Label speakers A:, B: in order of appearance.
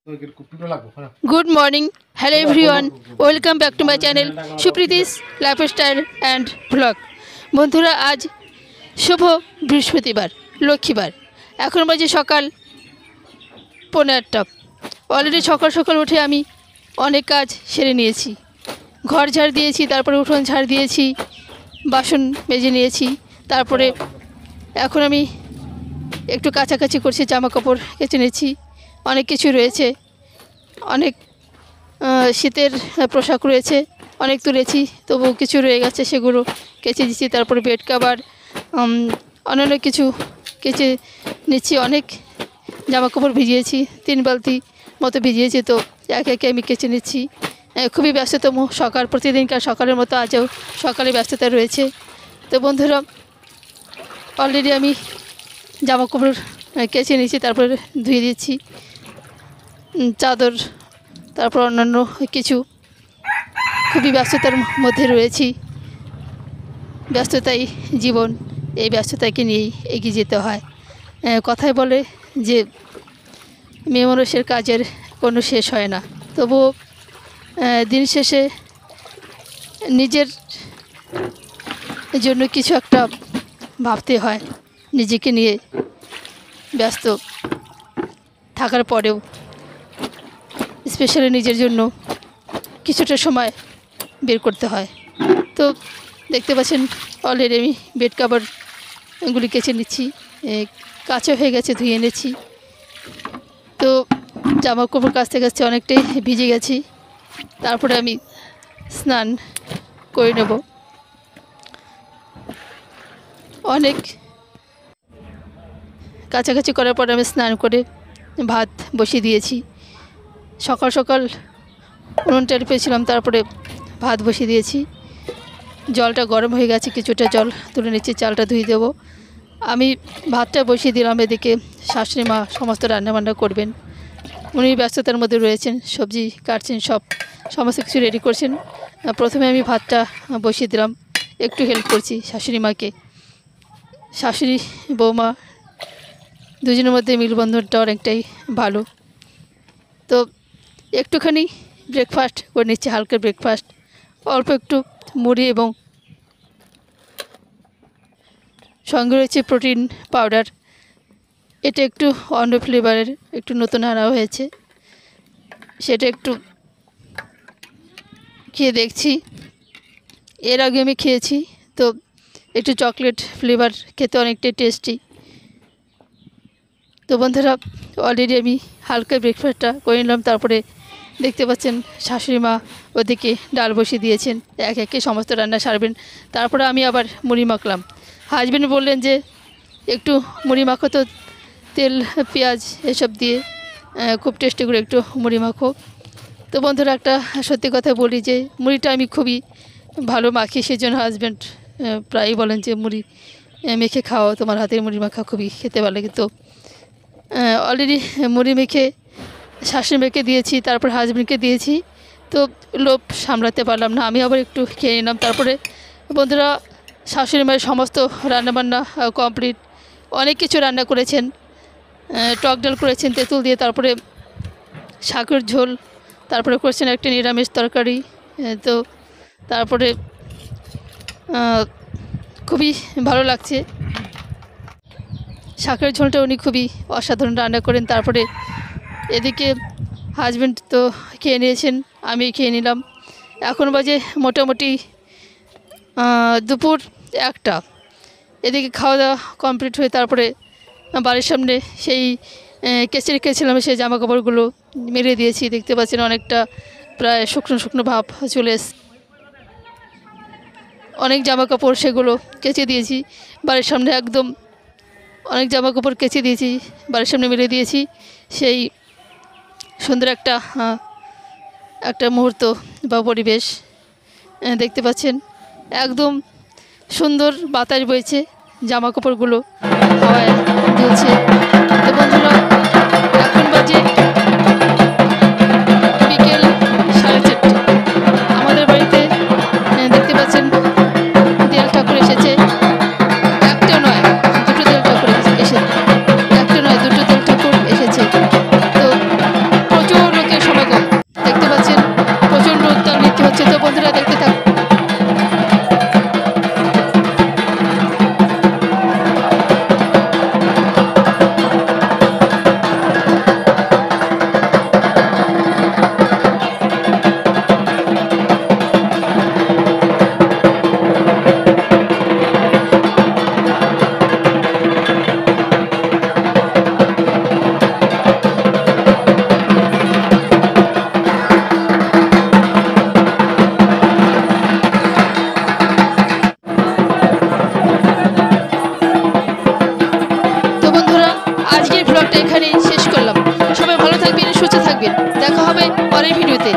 A: Good morning, hello everyone, welcome back to my channel Supriti's Lifestyle and Vlog। বন্ধুরা আজ শুভ বৃহস্পতিবার লক্ষ্মীবার, এখন বাজে সকাল 8:15। অলরেডি সকাল সকাল উঠে আমি অনেক কাজ সেরে নিয়েছি। ঘর ঝাড় দিয়েছি, তারপরে উঠোন ঝাড় দিয়েছি, বাসন মেজে নিয়েছি। তারপরে এখন আমি একটু কাছাকাছি করছি, জামা কাপড় কেচে নিয়েছি। অনেক কিছু রয়েছে, অনেক শীতের পোশাক রয়েছে, অনেক তুলেছি, তবু কিছু রয়ে গেছে, সেগুলো কেচে দিচ্ছি। তারপরে বেড কভার, অন্যান্য কিছু কেচে নিচ্ছি। অনেক জামা কাপড় ভিজিয়েছি, 3 বালতি মতো ভিজিয়েছি, তো একে একে আমি কেচে নিচ্ছি। খুবই ব্যস্ততম সকাল, প্রতিদিনকার সকালের মতো আজও সকালে ব্যস্ততা রয়েছে। তো বন্ধুরা, অলরেডি আমি জামা কাপড় কেচে নিচ্ছি, তারপরে ধুয়ে দিচ্ছি, চাদর, তারপর অন্যান্য কিছু। খুবই ব্যস্ততার মধ্যে রয়েছি। ব্যস্ততাই জীবন, এই ব্যস্ততাকে নিয়েই এগিয়ে যেতে হয়। কথায় বলে যে মেয়ে মানুষের কাজের কোনো শেষ হয় না, তবুও দিন শেষে নিজের জন্য কিছু একটা ভাবতে হয়। নিজেকে নিয়ে ব্যস্ত থাকার পরেও স্পেশালি নিজের জন্য কিছুটা সময় বের করতে হয়। তো দেখতে পাচ্ছেন অলরেডি আমি বেড কভারগুলি কেচে নিচ্ছি, কাঁচা হয়ে গেছে, ধুয়ে এনেছি। তো জামা কাপড় কাচতে কাচতে অনেকটাই ভিজে গেছি। তারপরে আমি স্নান করে নেব। অনেক কাছাকাছি করার পরে আমি স্নান করে ভাত বসিয়ে দিয়েছি। সকাল সকাল উনুন টের পেয়েছিলাম, তারপরে ভাত বসিয়ে দিয়েছি। জলটা গরম হয়ে গেছে, কিছুটা জল তুলে নিচ্ছি, চালটা ধুয়ে দেবো। আমি ভাতটা বসিয়ে দিলাম। এদিকে শাশুড়ি মা সমস্ত রান্নাবান্না করবেন, উনি ব্যস্ততার মধ্যে রয়েছেন, সবজি কাটছেন, সমস্ত কিছু রেডি করছেন। প্রথমে আমি ভাতটা বসিয়ে দিলাম, একটু হেল্প করছি শাশুড়ি মাকে। শাশুড়ি বৌমা দুজনের মধ্যে মিলবন্ধনটা অনেকটাই ভালো। তো একটুখানি ব্রেকফাস্ট করে নিচ্ছি, হালকা ব্রেকফাস্ট, অল্প একটু মুড়ি এবং সঙ্গে রয়েছে প্রোটিন পাউডার। এটা একটু অন্য ফ্লেভারের, একটু নতুন আনা হয়েছে, সেটা একটু খেয়ে দেখছি। এর আগে আমি খেয়েছি, তো একটু চকলেট ফ্লেভার, খেতে অনেকটাই টেস্টি। তো বন্ধুরা, অলরেডি আমি হালকা ব্রেকফাস্টটা করে নিলাম। তারপরে দেখতে পাচ্ছেন শাশুড়ি মা ওদিকে ডাল বসিয়ে দিয়েছেন, এক একে সমস্ত রান্না সারবেন। তারপরে আমি আবার মুড়ি মাখলাম। হাজবেন্ড বললেন যে একটু মুড়ি মাখো, তো তেল পেঁয়াজ এসব দিয়ে খুব টেস্টি করে একটু মুড়ি মাখো। তো বন্ধুরা, একটা সত্যি কথা বলি যে মুড়িটা আমি খুবই ভালো মাখি, সেজন্য হাজব্যান্ড প্রায়ই বলেন যে মুড়ি মেখে খাও, তোমার হাতের মুড়ি মাখা খুবই খেতে ভালো লাগে। তো অলরেডি মুড়ি মেখে শাশুড়ি মেয়েকে দিয়েছি, তারপর হাজব্যান্ডকে দিয়েছি। তো লোভ সামলাতে পারলাম না, আমি আবার একটু খেয়ে নিলাম। তারপরে বন্ধুরা, শাশুড়ি মায়ের সমস্ত রান্নাবান্না কমপ্লিট। অনেক কিছু রান্না করেছেন, টক ডাল করেছেন তেঁতুল দিয়ে, তারপরে শাকের ঝোল, তারপরে করেছেন একটা নিরামিষ তরকারি। তো তারপরে খুবই ভালো লাগছে। শাকের ঝোলটা উনি খুবই অসাধারণ রান্না করেন। তারপরে এদিকে হাজব্যান্ড তো খেয়ে নিয়েছেন, আমি খেয়ে নিলাম। এখন বাজে মোটামুটি দুপুর 1টা। এদিকে খাওয়া দাওয়া কমপ্লিট হয়ে তারপরে বাড়ির সামনে সেই কেচে রেখেছিলাম, সেই জামা কাপড়গুলো মেরে দিয়েছি। দেখতে পাচ্ছেন অনেকটা প্রায় শুকনো শুকনো ভাব চলে এসছে। অনেক জামা কাপড় সেগুলো কেচে দিয়েছি বাড়ির সামনে, একদম অনেক জামা কাপড় কেচে দিয়েছি, বাড়ির সামনে মেরে দিয়েছি। সেই সুন্দর একটা মুহূর্ত বা পরিবেশ দেখতে পাচ্ছেন, একদম সুন্দর বাতাস বইছে, জামা কাপড়গুলো হাওয়ায় দুলছে। তো বন্ধুরা, এখন বাজে বিকেল 4:30। আমাদের বাড়িতে দেখতে পাচ্ছেন তেল ঠাকুর এসেছে, একটা নয় দুটো তেল ঠাকুর এসেছে, একটা নয় দুটো তেল ঠাকুর এসেছে। তো প্রচুর থাকবেন। দেখা হবে পরের ভিডিওতে।